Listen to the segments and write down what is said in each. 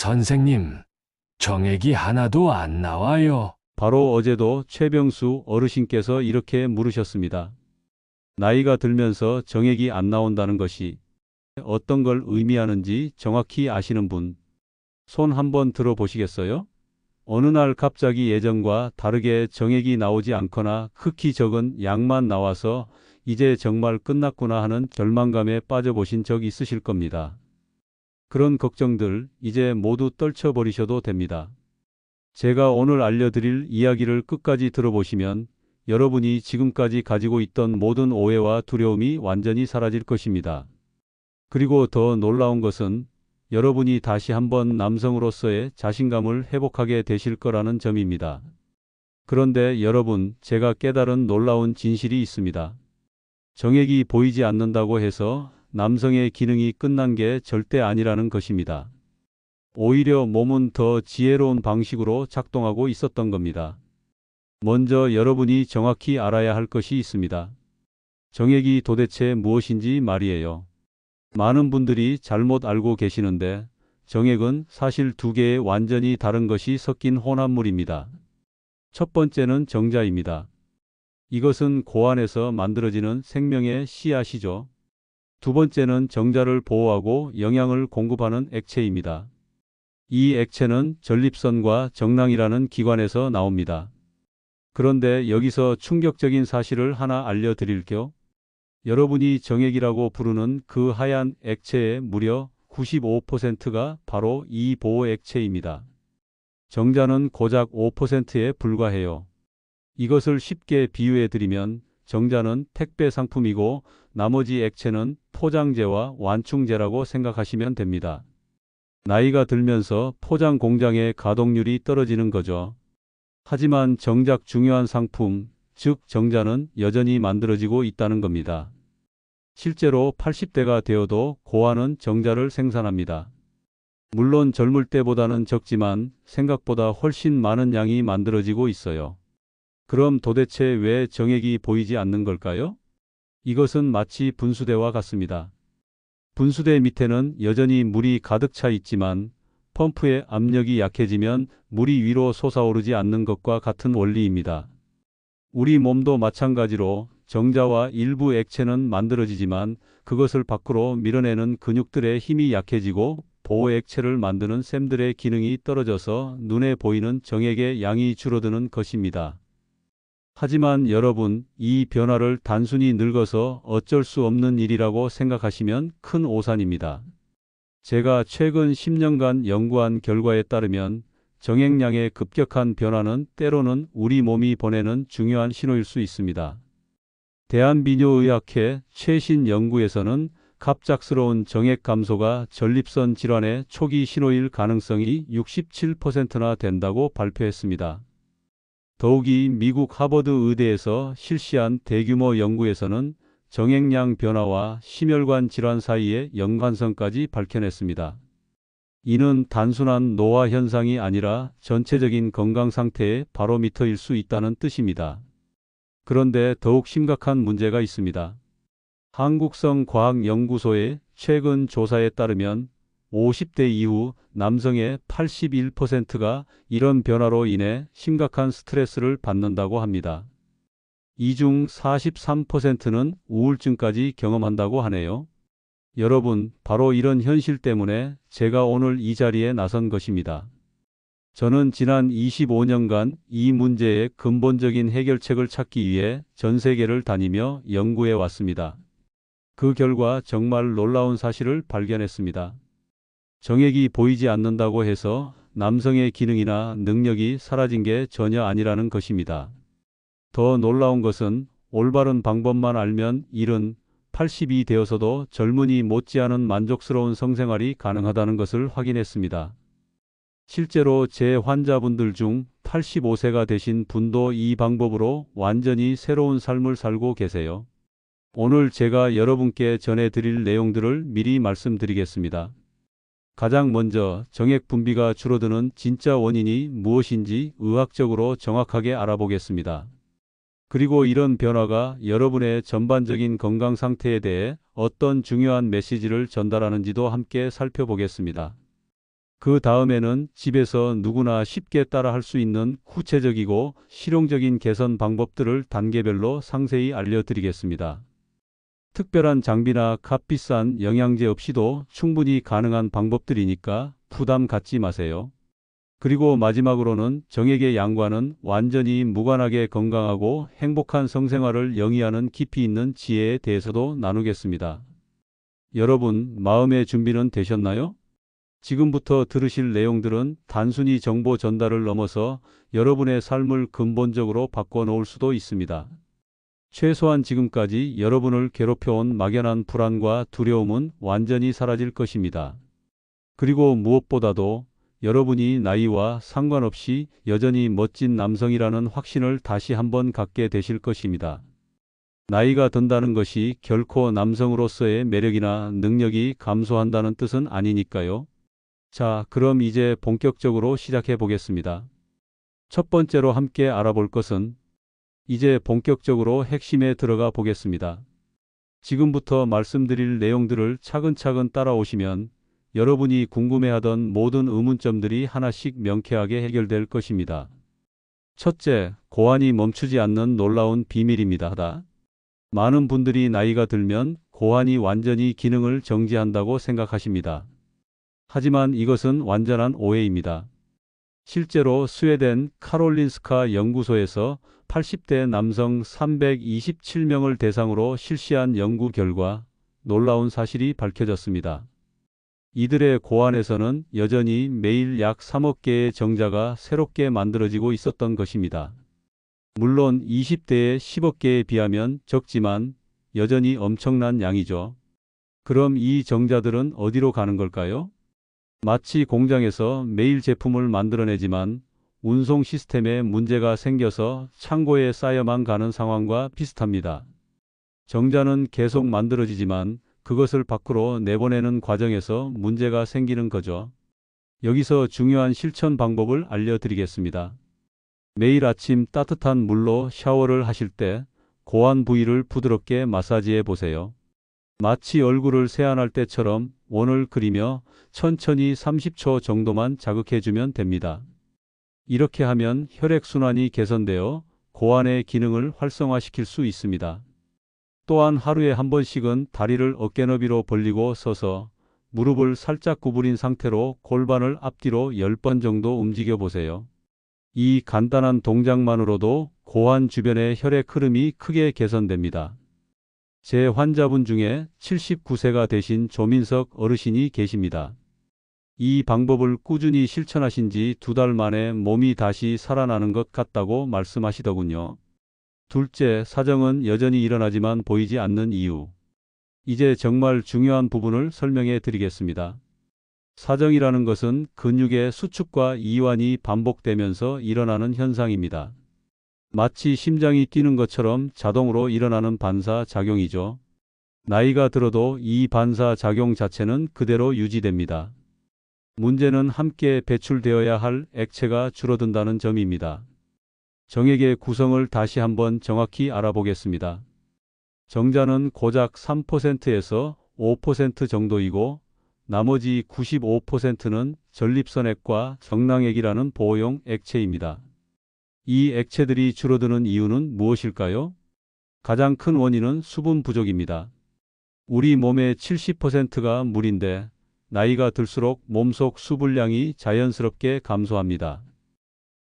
선생님, 정액이 하나도 안 나와요. 바로 어제도 최병수 어르신께서 이렇게 물으셨습니다. 나이가 들면서 정액이 안 나온다는 것이 어떤 걸 의미하는지 정확히 아시는 분, 손 한번 들어보시겠어요? 어느 날 갑자기 예전과 다르게 정액이 나오지 않거나 극히 적은 양만 나와서 이제 정말 끝났구나 하는 절망감에 빠져보신 적 있으실 겁니다. 그런 걱정들 이제 모두 떨쳐버리셔도 됩니다. 제가 오늘 알려드릴 이야기를 끝까지 들어보시면 여러분이 지금까지 가지고 있던 모든 오해와 두려움이 완전히 사라질 것입니다. 그리고 더 놀라운 것은 여러분이 다시 한번 남성으로서의 자신감을 회복하게 되실 거라는 점입니다. 그런데 여러분, 제가 깨달은 놀라운 진실이 있습니다. 정액이 보이지 않는다고 해서 남성의 기능이 끝난 게 절대 아니라는 것입니다. 오히려 몸은 더 지혜로운 방식으로 작동하고 있었던 겁니다. 먼저 여러분이 정확히 알아야 할 것이 있습니다. 정액이 도대체 무엇인지 말이에요. 많은 분들이 잘못 알고 계시는데 정액은 사실 두 개의 완전히 다른 것이 섞인 혼합물입니다. 첫 번째는 정자입니다. 이것은 고안에서 만들어지는 생명의 씨앗이죠. 두 번째는 정자를 보호하고 영양을 공급하는 액체입니다. 이 액체는 전립선과 정낭이라는 기관에서 나옵니다. 그런데 여기서 충격적인 사실을 하나 알려드릴게요. 여러분이 정액이라고 부르는 그 하얀 액체의 무려 95%가 바로 이 보호 액체입니다. 정자는 고작 5%에 불과해요. 이것을 쉽게 비유해 드리면 정자는 택배 상품이고 나머지 액체는 포장재와 완충제라고 생각하시면 됩니다. 나이가 들면서 포장 공장의 가동률이 떨어지는 거죠. 하지만 정작 중요한 상품, 즉 정자는 여전히 만들어지고 있다는 겁니다. 실제로 80대가 되어도 고아는 정자를 생산합니다. 물론 젊을 때보다는 적지만 생각보다 훨씬 많은 양이 만들어지고 있어요. 그럼 도대체 왜 정액이 보이지 않는 걸까요? 이것은 마치 분수대와 같습니다. 분수대 밑에는 여전히 물이 가득 차 있지만 펌프의 압력이 약해지면 물이 위로 솟아오르지 않는 것과 같은 원리입니다. 우리 몸도 마찬가지로 정자와 일부 액체는 만들어지지만 그것을 밖으로 밀어내는 근육들의 힘이 약해지고 보호 액체를 만드는 샘들의 기능이 떨어져서 눈에 보이는 정액의 양이 줄어드는 것입니다. 하지만 여러분, 이 변화를 단순히 늙어서 어쩔 수 없는 일이라고 생각하시면 큰 오산입니다. 제가 최근 10년간 연구한 결과에 따르면 정액량의 급격한 변화는 때로는 우리 몸이 보내는 중요한 신호일 수 있습니다. 대한비뇨의학회 최신 연구에서는 갑작스러운 정액 감소가 전립선 질환의 초기 신호일 가능성이 67%나 된다고 발표했습니다. 더욱이 미국 하버드 의대에서 실시한 대규모 연구에서는 정액량 변화와 심혈관 질환 사이의 연관성까지 밝혀냈습니다. 이는 단순한 노화 현상이 아니라 전체적인 건강 상태의 바로미터일 수 있다는 뜻입니다. 그런데 더욱 심각한 문제가 있습니다. 한국성과학연구소의 최근 조사에 따르면 50대 이후 남성의 81%가 이런 변화로 인해 심각한 스트레스를 받는다고 합니다. 이 중 43%는 우울증까지 경험한다고 하네요. 여러분, 바로 이런 현실 때문에 제가 오늘 이 자리에 나선 것입니다. 저는 지난 25년간 이 문제의 근본적인 해결책을 찾기 위해 전 세계를 다니며 연구해 왔습니다. 그 결과 정말 놀라운 사실을 발견했습니다. 정액이 보이지 않는다고 해서 남성의 기능이나 능력이 사라진 게 전혀 아니라는 것입니다. 더 놀라운 것은 올바른 방법만 알면 80이 되어서도 젊은이 못지않은 만족스러운 성생활이 가능하다는 것을 확인했습니다. 실제로 제 환자분들 중 85세가 되신 분도 이 방법으로 완전히 새로운 삶을 살고 계세요. 오늘 제가 여러분께 전해드릴 내용들을 미리 말씀드리겠습니다. 가장 먼저 정액 분비가 줄어드는 진짜 원인이 무엇인지 의학적으로 정확하게 알아보겠습니다. 그리고 이런 변화가 여러분의 전반적인 건강 상태에 대해 어떤 중요한 메시지를 전달하는지도 함께 살펴보겠습니다. 그 다음에는 집에서 누구나 쉽게 따라 할 수 있는 구체적이고 실용적인 개선 방법들을 단계별로 상세히 알려드리겠습니다. 특별한 장비나 값비싼 영양제 없이도 충분히 가능한 방법들이니까 부담 갖지 마세요. 그리고 마지막으로는 정액의 양과는 완전히 무관하게 건강하고 행복한 성생활을 영위하는 깊이 있는 지혜에 대해서도 나누겠습니다. 여러분, 마음의 준비는 되셨나요? 지금부터 들으실 내용들은 단순히 정보 전달을 넘어서 여러분의 삶을 근본적으로 바꿔놓을 수도 있습니다. 최소한 지금까지 여러분을 괴롭혀온 막연한 불안과 두려움은 완전히 사라질 것입니다. 그리고 무엇보다도 여러분이 나이와 상관없이 여전히 멋진 남성이라는 확신을 다시 한번 갖게 되실 것입니다. 나이가 든다는 것이 결코 남성으로서의 매력이나 능력이 감소한다는 뜻은 아니니까요. 자, 그럼 이제 본격적으로 시작해 보겠습니다. 첫 번째로 함께 알아볼 것은 이제 본격적으로 핵심에 들어가 보겠습니다. 지금부터 말씀드릴 내용들을 차근차근 따라오시면 여러분이 궁금해하던 모든 의문점들이 하나씩 명쾌하게 해결될 것입니다. 첫째, 고환이 멈추지 않는 놀라운 비밀입니다. 많은 분들이 나이가 들면 고환이 완전히 기능을 정지한다고 생각하십니다. 하지만 이것은 완전한 오해입니다. 실제로 스웨덴 카롤린스카 연구소에서 80대 남성 327명을 대상으로 실시한 연구 결과 놀라운 사실이 밝혀졌습니다. 이들의 고환에서는 여전히 매일 약 3억 개의 정자가 새롭게 만들어지고 있었던 것입니다. 물론 20대의 10억 개에 비하면 적지만 여전히 엄청난 양이죠. 그럼 이 정자들은 어디로 가는 걸까요? 마치 공장에서 매일 제품을 만들어내지만 운송 시스템에 문제가 생겨서 창고에 쌓여만 가는 상황과 비슷합니다. 정자는 계속 만들어지지만 그것을 밖으로 내보내는 과정에서 문제가 생기는 거죠. 여기서 중요한 실천 방법을 알려드리겠습니다. 매일 아침 따뜻한 물로 샤워를 하실 때 고환 부위를 부드럽게 마사지해 보세요. 마치 얼굴을 세안할 때처럼 원을 그리며 천천히 30초 정도만 자극해주면 됩니다. 이렇게 하면 혈액순환이 개선되어 고환의 기능을 활성화시킬 수 있습니다. 또한 하루에 한 번씩은 다리를 어깨 너비로 벌리고 서서 무릎을 살짝 구부린 상태로 골반을 앞뒤로 10번 정도 움직여 보세요. 이 간단한 동작만으로도 고환 주변의 혈액 흐름이 크게 개선됩니다. 제 환자분 중에 79세가 되신 조민석 어르신이 계십니다. 이 방법을 꾸준히 실천하신 지 2달 만에 몸이 다시 살아나는 것 같다고 말씀하시더군요. 둘째, 사정은 여전히 일어나지만 보이지 않는 이유. 이제 정말 중요한 부분을 설명해 드리겠습니다. 사정이라는 것은 근육의 수축과 이완이 반복되면서 일어나는 현상입니다. 마치 심장이 뛰는 것처럼 자동으로 일어나는 반사작용이죠. 나이가 들어도 이 반사작용 자체는 그대로 유지됩니다. 문제는 함께 배출되어야 할 액체가 줄어든다는 점입니다. 정액의 구성을 다시 한번 정확히 알아보겠습니다. 정자는 고작 3%에서 5% 정도이고 나머지 95%는 전립선액과 정낭액이라는 보호용 액체입니다. 이 액체들이 줄어드는 이유는 무엇일까요? 가장 큰 원인은 수분 부족입니다. 우리 몸의 70%가 물인데 나이가 들수록 몸속 수분량이 자연스럽게 감소합니다.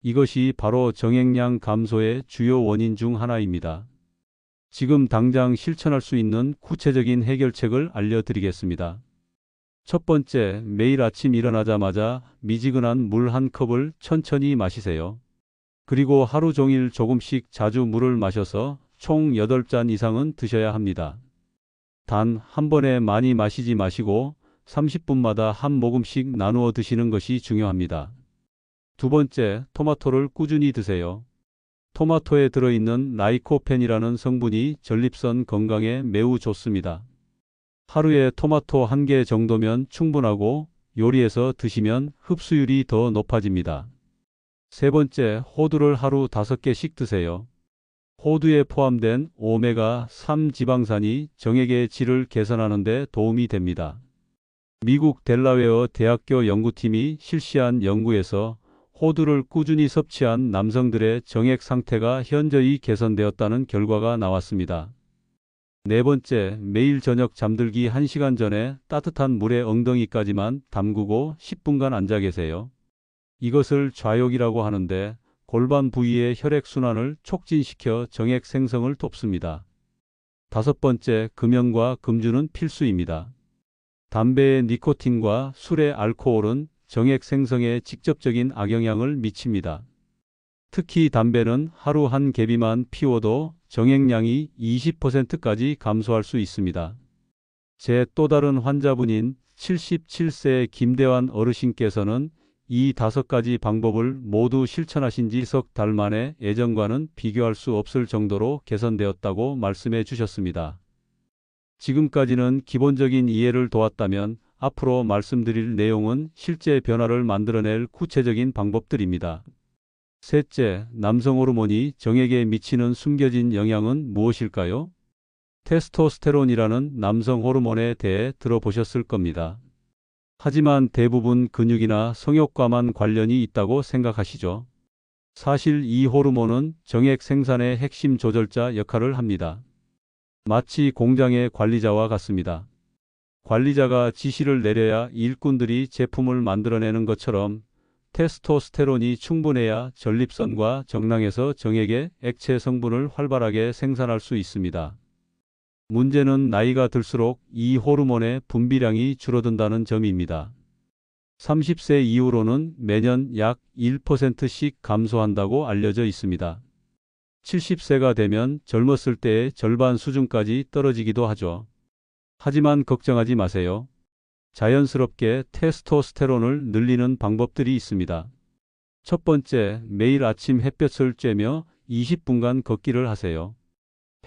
이것이 바로 정액량 감소의 주요 원인 중 하나입니다. 지금 당장 실천할 수 있는 구체적인 해결책을 알려드리겠습니다. 첫 번째, 매일 아침 일어나자마자 미지근한 물 한 컵을 천천히 마시세요. 그리고 하루 종일 조금씩 자주 물을 마셔서 총 8잔 이상은 드셔야 합니다. 단 한 번에 많이 마시지 마시고 30분마다 한 모금씩 나누어 드시는 것이 중요합니다. 두 번째, 토마토를 꾸준히 드세요. 토마토에 들어있는 라이코펜이라는 성분이 전립선 건강에 매우 좋습니다. 하루에 토마토 1개 정도면 충분하고 요리해서 드시면 흡수율이 더 높아집니다. 세 번째, 호두를 하루 5개씩 드세요. 호두에 포함된 오메가3 지방산이 정액의 질을 개선하는 데 도움이 됩니다. 미국 델라웨어 대학교 연구팀이 실시한 연구에서 호두를 꾸준히 섭취한 남성들의 정액 상태가 현저히 개선되었다는 결과가 나왔습니다. 네 번째, 매일 저녁 잠들기 1시간 전에 따뜻한 물에 엉덩이까지만 담그고 10분간 앉아 계세요. 이것을 좌욕이라고 하는데 골반 부위의 혈액순환을 촉진시켜 정액 생성을 돕습니다. 다섯 번째, 금연과 금주는 필수입니다. 담배의 니코틴과 술의 알코올은 정액 생성에 직접적인 악영향을 미칩니다. 특히 담배는 하루 한 개비만 피워도 정액량이 20%까지 감소할 수 있습니다. 제 또 다른 환자분인 77세 김대환 어르신께서는 이 5가지 방법을 모두 실천하신 지 석 달 만에 예전과는 비교할 수 없을 정도로 개선되었다고 말씀해 주셨습니다. 지금까지는 기본적인 이해를 도왔다면 앞으로 말씀드릴 내용은 실제 변화를 만들어낼 구체적인 방법들입니다. 셋째, 남성 호르몬이 정액에 미치는 숨겨진 영향은 무엇일까요? 테스토스테론이라는 남성 호르몬에 대해 들어보셨을 겁니다. 하지만 대부분 근육이나 성욕과만 관련이 있다고 생각하시죠? 사실 이 호르몬은 정액 생산의 핵심 조절자 역할을 합니다. 마치 공장의 관리자와 같습니다. 관리자가 지시를 내려야 일꾼들이 제품을 만들어내는 것처럼 테스토스테론이 충분해야 전립선과 정낭에서 정액의 액체 성분을 활발하게 생산할 수 있습니다. 문제는 나이가 들수록 이 호르몬의 분비량이 줄어든다는 점입니다. 30세 이후로는 매년 약 1%씩 감소한다고 알려져 있습니다. 70세가 되면 젊었을 때의 절반 수준까지 떨어지기도 하죠. 하지만 걱정하지 마세요. 자연스럽게 테스토스테론을 늘리는 방법들이 있습니다. 첫 번째, 매일 아침 햇볕을 쬐며 20분간 걷기를 하세요.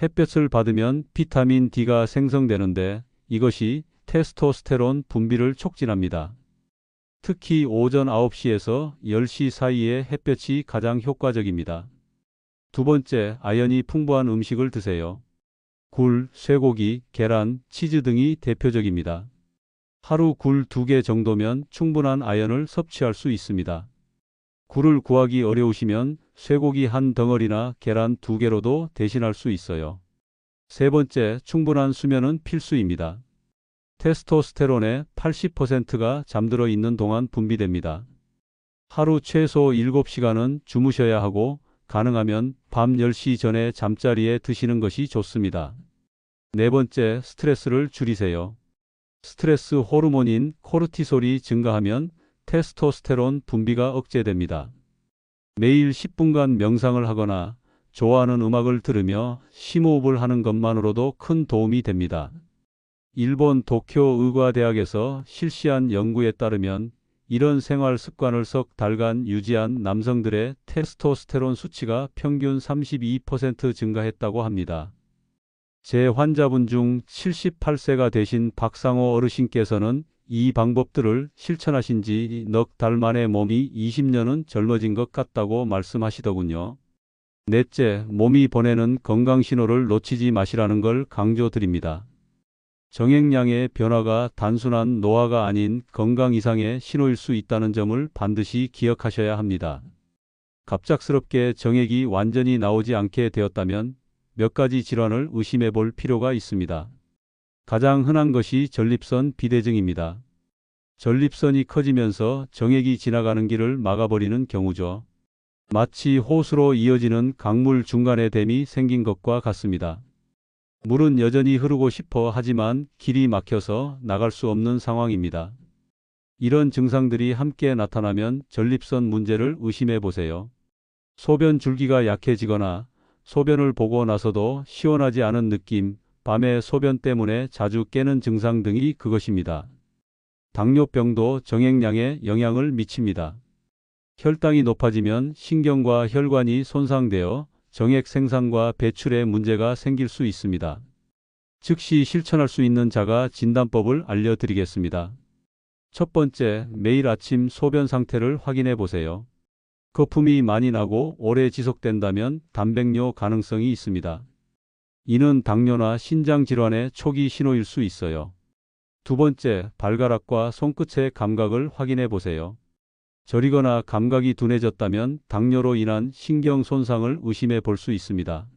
햇볕을 받으면 비타민 D가 생성되는데 이것이 테스토스테론 분비를 촉진합니다. 특히 오전 9시에서 10시 사이에 햇볕이 가장 효과적입니다. 두 번째, 아연이 풍부한 음식을 드세요. 굴, 쇠고기, 계란, 치즈 등이 대표적입니다. 하루 굴 2개 정도면 충분한 아연을 섭취할 수 있습니다. 굴을 구하기 어려우시면 쇠고기 한 덩어리나 계란 2개로도 대신할 수 있어요. 세 번째, 충분한 수면은 필수입니다. 테스토스테론의 80%가 잠들어 있는 동안 분비됩니다. 하루 최소 7시간은 주무셔야 하고 가능하면 밤 10시 전에 잠자리에 드시는 것이 좋습니다. 네 번째, 스트레스를 줄이세요. 스트레스 호르몬인 코르티솔이 증가하면 테스토스테론 분비가 억제됩니다. 매일 10분간 명상을 하거나 좋아하는 음악을 들으며 심호흡을 하는 것만으로도 큰 도움이 됩니다. 일본 도쿄 의과대학에서 실시한 연구에 따르면 이런 생활 습관을 석 달간 유지한 남성들의 테스토스테론 수치가 평균 32% 증가했다고 합니다. 제 환자분 중 78세가 되신 박상호 어르신께서는 이 방법들을 실천하신 지 넉 달 만에 몸이 20년은 젊어진 것 같다고 말씀하시더군요. 넷째, 몸이 보내는 건강 신호를 놓치지 마시라는 걸 강조드립니다. 정액량의 변화가 단순한 노화가 아닌 건강 이상의 신호일 수 있다는 점을 반드시 기억하셔야 합니다. 갑작스럽게 정액이 완전히 나오지 않게 되었다면 몇 가지 질환을 의심해 볼 필요가 있습니다. 가장 흔한 것이 전립선 비대증입니다. 전립선이 커지면서 정액이 지나가는 길을 막아버리는 경우죠. 마치 호수로 이어지는 강물 중간에 댐이 생긴 것과 같습니다. 물은 여전히 흐르고 싶어 하지만 길이 막혀서 나갈 수 없는 상황입니다. 이런 증상들이 함께 나타나면 전립선 문제를 의심해 보세요. 소변 줄기가 약해지거나 소변을 보고 나서도 시원하지 않은 느낌, 밤에 소변 때문에 자주 깨는 증상 등이 그것입니다. 당뇨병도 정액량에 영향을 미칩니다. 혈당이 높아지면 신경과 혈관이 손상되어 정액 생산과 배출에 문제가 생길 수 있습니다. 즉시 실천할 수 있는 자가 진단법을 알려드리겠습니다. 첫 번째, 매일 아침 소변 상태를 확인해 보세요. 거품이 많이 나고 오래 지속된다면 단백뇨 가능성이 있습니다. 이는 당뇨나 신장 질환의 초기 신호일 수 있어요. 두 번째, 발가락과 손끝의 감각을 확인해 보세요. 저리거나 감각이 둔해졌다면 당뇨로 인한 신경 손상을 의심해 볼 수 있습니다.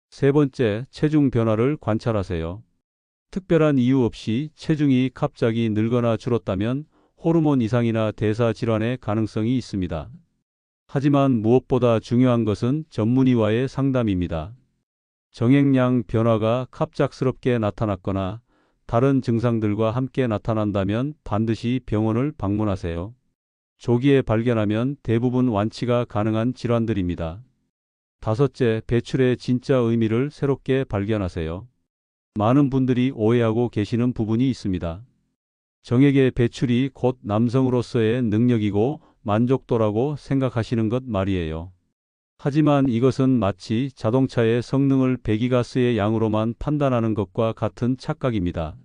세 번째, 체중 변화를 관찰하세요. 특별한 이유 없이 체중이 갑자기 늘거나 줄었다면 호르몬 이상이나 대사 질환의 가능성이 있습니다. 하지만 무엇보다 중요한 것은 전문의와의 상담입니다. 정액량 변화가 갑작스럽게 나타났거나 다른 증상들과 함께 나타난다면 반드시 병원을 방문하세요. 조기에 발견하면 대부분 완치가 가능한 질환들입니다. 다섯째, 배출의 진짜 의미를 새롭게 발견하세요. 많은 분들이 오해하고 계시는 부분이 있습니다. 정액의 배출이 곧 남성으로서의 능력이고 만족도라고 생각하시는 것 말이에요. 하지만 이것은 마치 자동차의 성능을 배기가스의 양으로만 판단하는 것과 같은 착각입니다.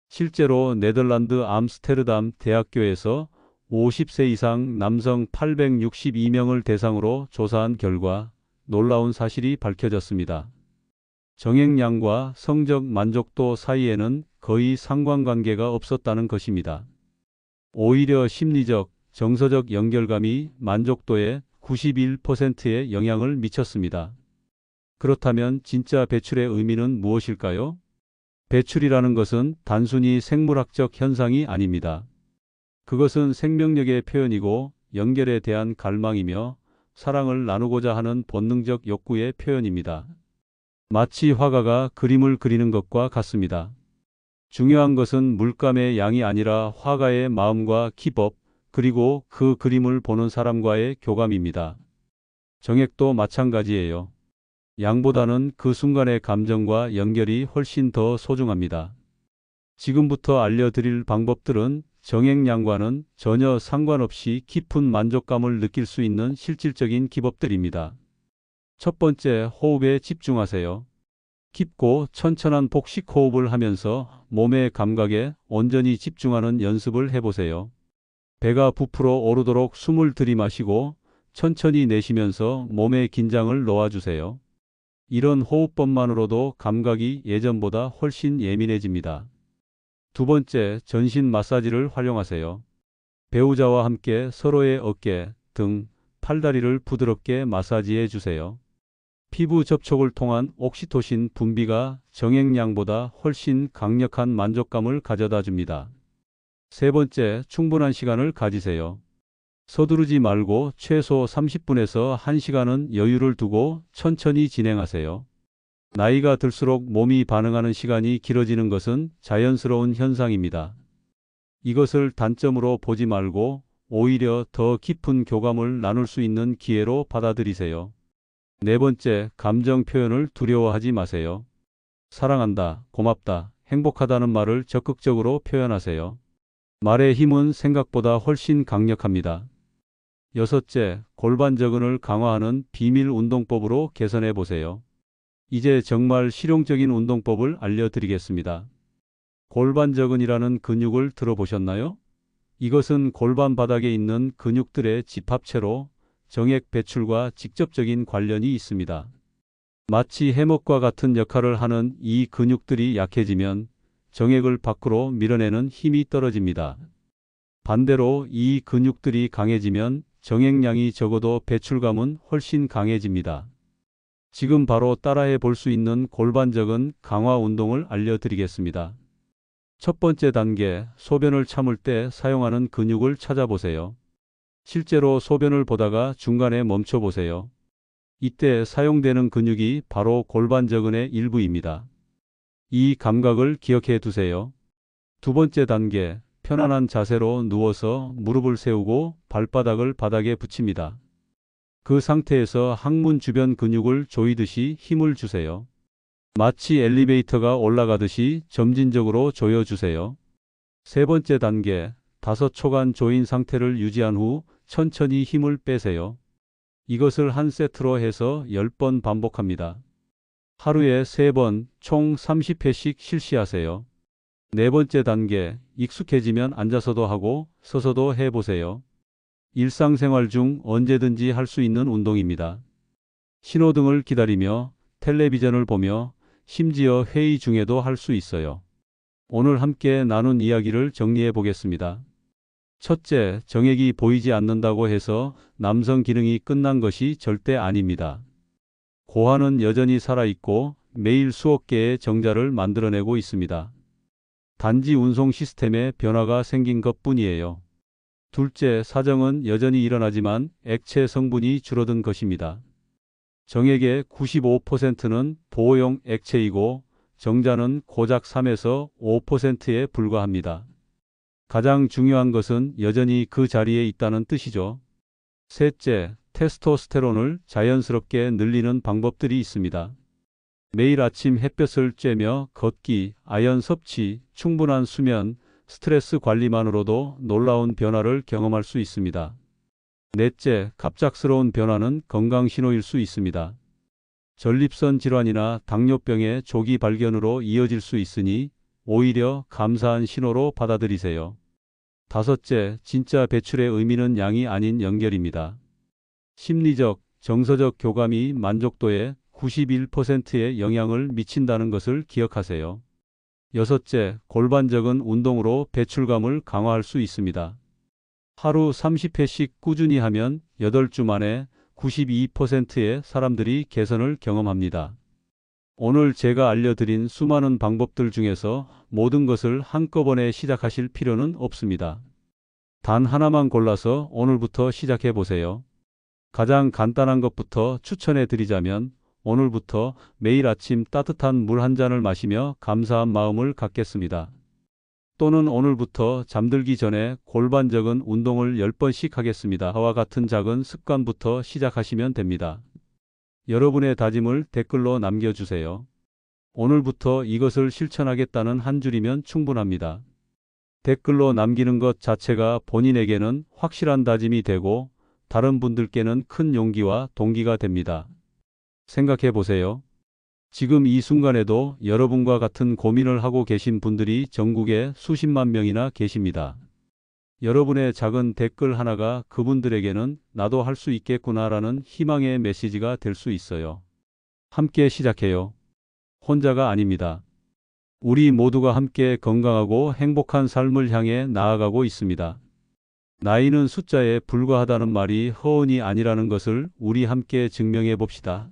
실제로 네덜란드 암스테르담 대학교에서 50세 이상 남성 862명을 대상으로 조사한 결과 놀라운 사실이 밝혀졌습니다. 정액량과 성적 만족도 사이에는 거의 상관관계가 없었다는 것입니다. 오히려 심리적, 정서적 연결감이 만족도의 91%에 영향을 미쳤습니다. 그렇다면 진짜 배출의 의미는 무엇일까요? 배출이라는 것은 단순히 생물학적 현상이 아닙니다. 그것은 생명력의 표현이고 연결에 대한 갈망이며 사랑을 나누고자 하는 본능적 욕구의 표현입니다. 마치 화가가 그림을 그리는 것과 같습니다. 중요한 것은 물감의 양이 아니라 화가의 마음과 기법, 그리고 그 그림을 보는 사람과의 교감입니다. 정액도 마찬가지예요. 양보다는 그 순간의 감정과 연결이 훨씬 더 소중합니다. 지금부터 알려드릴 방법들은 정액량과는 전혀 상관없이 깊은 만족감을 느낄 수 있는 실질적인 기법들입니다. 첫 번째, 호흡에 집중하세요. 깊고 천천한 복식 호흡을 하면서 몸의 감각에 온전히 집중하는 연습을 해보세요. 배가 부풀어 오르도록 숨을 들이마시고 천천히 내쉬면서 몸의 긴장을 놓아주세요. 이런 호흡법만으로도 감각이 예전보다 훨씬 예민해집니다. 두 번째, 전신 마사지를 활용하세요. 배우자와 함께 서로의 어깨, 등, 팔다리를 부드럽게 마사지해 주세요. 피부 접촉을 통한 옥시토신 분비가 정액량보다 훨씬 강력한 만족감을 가져다 줍니다. 세 번째, 충분한 시간을 가지세요. 서두르지 말고 최소 30분에서 1시간은 여유를 두고 천천히 진행하세요. 나이가 들수록 몸이 반응하는 시간이 길어지는 것은 자연스러운 현상입니다. 이것을 단점으로 보지 말고 오히려 더 깊은 교감을 나눌 수 있는 기회로 받아들이세요. 네 번째, 감정 표현을 두려워하지 마세요. 사랑한다, 고맙다, 행복하다는 말을 적극적으로 표현하세요. 말의 힘은 생각보다 훨씬 강력합니다. 여섯째, 골반저근을 강화하는 비밀 운동법으로 개선해 보세요. 이제 정말 실용적인 운동법을 알려드리겠습니다. 골반저근이라는 근육을 들어보셨나요? 이것은 골반 바닥에 있는 근육들의 집합체로 정액 배출과 직접적인 관련이 있습니다. 마치 해먹과 같은 역할을 하는 이 근육들이 약해지면 정액을 밖으로 밀어내는 힘이 떨어집니다. 반대로 이 근육들이 강해지면 정액량이 적어도 배출감은 훨씬 강해집니다. 지금 바로 따라해 볼 수 있는 골반저근 강화 운동을 알려드리겠습니다. 첫 번째 단계, 소변을 참을 때 사용하는 근육을 찾아보세요. 실제로 소변을 보다가 중간에 멈춰 보세요. 이때 사용되는 근육이 바로 골반저근의 일부입니다. 이 감각을 기억해 두세요. 두 번째 단계, 편안한 자세로 누워서 무릎을 세우고 발바닥을 바닥에 붙입니다. 그 상태에서 항문 주변 근육을 조이듯이 힘을 주세요. 마치 엘리베이터가 올라가듯이 점진적으로 조여주세요. 세 번째 단계, 5초간 조인 상태를 유지한 후 천천히 힘을 빼세요. 이것을 한 세트로 해서 10번 반복합니다. 하루에 3번, 총 30회씩 실시하세요. 네 번째 단계, 익숙해지면 앉아서도 하고 서서도 해보세요. 일상생활 중 언제든지 할 수 있는 운동입니다. 신호등을 기다리며 텔레비전을 보며 심지어 회의 중에도 할 수 있어요. 오늘 함께 나눈 이야기를 정리해 보겠습니다. 첫째, 정액이 보이지 않는다고 해서 남성 기능이 끝난 것이 절대 아닙니다. 고환은 여전히 살아있고 매일 수억 개의 정자를 만들어내고 있습니다. 단지 운송 시스템에 변화가 생긴 것뿐이에요. 둘째, 사정은 여전히 일어나지만 액체 성분이 줄어든 것입니다. 정액의 95%는 보호용 액체이고 정자는 고작 3에서 5%에 불과합니다. 가장 중요한 것은 여전히 그 자리에 있다는 뜻이죠. 셋째, 테스토스테론을 자연스럽게 늘리는 방법들이 있습니다. 매일 아침 햇볕을 쬐며 걷기, 아연 섭취, 충분한 수면, 스트레스 관리만으로도 놀라운 변화를 경험할 수 있습니다. 넷째, 갑작스러운 변화는 건강 신호일 수 있습니다. 전립선 질환이나 당뇨병의 조기 발견으로 이어질 수 있으니 오히려 감사한 신호로 받아들이세요. 다섯째, 진짜 배출의 의미는 양이 아닌 연결입니다. 심리적, 정서적 교감이 만족도의 91%의 영향을 미친다는 것을 기억하세요. 여섯째, 골반적인 운동으로 배출감을 강화할 수 있습니다. 하루 30회씩 꾸준히 하면 8주 만에 92%의 사람들이 개선을 경험합니다. 오늘 제가 알려드린 수많은 방법들 중에서 모든 것을 한꺼번에 시작하실 필요는 없습니다. 단 하나만 골라서 오늘부터 시작해 보세요. 가장 간단한 것부터 추천해 드리자면 오늘부터 매일 아침 따뜻한 물 한 잔을 마시며 감사한 마음을 갖겠습니다. 또는 오늘부터 잠들기 전에 골반적인 운동을 10번씩 하겠습니다. 와 같은 작은 습관부터 시작하시면 됩니다. 여러분의 다짐을 댓글로 남겨주세요. 오늘부터 이것을 실천하겠다는 한 줄이면 충분합니다. 댓글로 남기는 것 자체가 본인에게는 확실한 다짐이 되고 다른 분들께는 큰 용기와 동기가 됩니다. 생각해 보세요. 지금 이 순간에도 여러분과 같은 고민을 하고 계신 분들이 전국에 수십만 명이나 계십니다. 여러분의 작은 댓글 하나가 그분들에게는 나도 할 수 있겠구나라는 희망의 메시지가 될 수 있어요. 함께 시작해요. 혼자가 아닙니다. 우리 모두가 함께 건강하고 행복한 삶을 향해 나아가고 있습니다. 나이는 숫자에 불과하다는 말이 허언이 아니라는 것을 우리 함께 증명해 봅시다.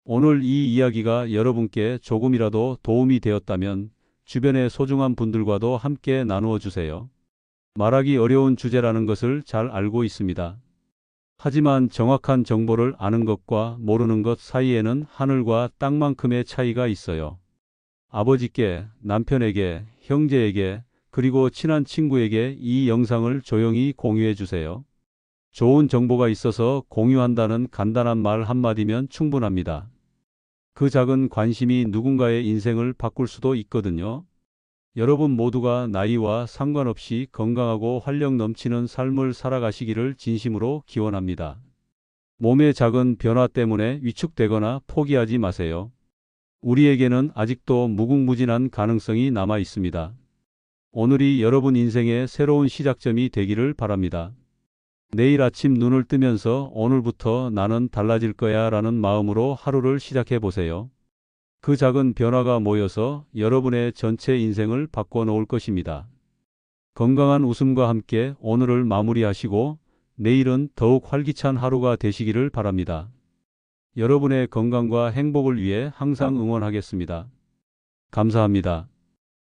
오늘 이 이야기가 여러분께 조금이라도 도움이 되었다면 주변의 소중한 분들과도 함께 나누어 주세요. 말하기 어려운 주제라는 것을 잘 알고 있습니다. 하지만 정확한 정보를 아는 것과 모르는 것 사이에는 하늘과 땅만큼의 차이가 있어요. 아버지께, 남편에게, 형제에게, 그리고 친한 친구에게 이 영상을 조용히 공유해 주세요. 좋은 정보가 있어서 공유한다는 간단한 말 한마디면 충분합니다. 그 작은 관심이 누군가의 인생을 바꿀 수도 있거든요. 여러분 모두가 나이와 상관없이 건강하고 활력 넘치는 삶을 살아가시기를 진심으로 기원합니다. 몸의 작은 변화 때문에 위축되거나 포기하지 마세요. 우리에게는 아직도 무궁무진한 가능성이 남아 있습니다. 오늘이 여러분 인생의 새로운 시작점이 되기를 바랍니다. 내일 아침 눈을 뜨면서 오늘부터 나는 달라질 거야 라는 마음으로 하루를 시작해 보세요. 그 작은 변화가 모여서 여러분의 전체 인생을 바꿔 놓을 것입니다. 건강한 웃음과 함께 오늘을 마무리하시고 내일은 더욱 활기찬 하루가 되시기를 바랍니다. 여러분의 건강과 행복을 위해 항상 응원하겠습니다. 감사합니다.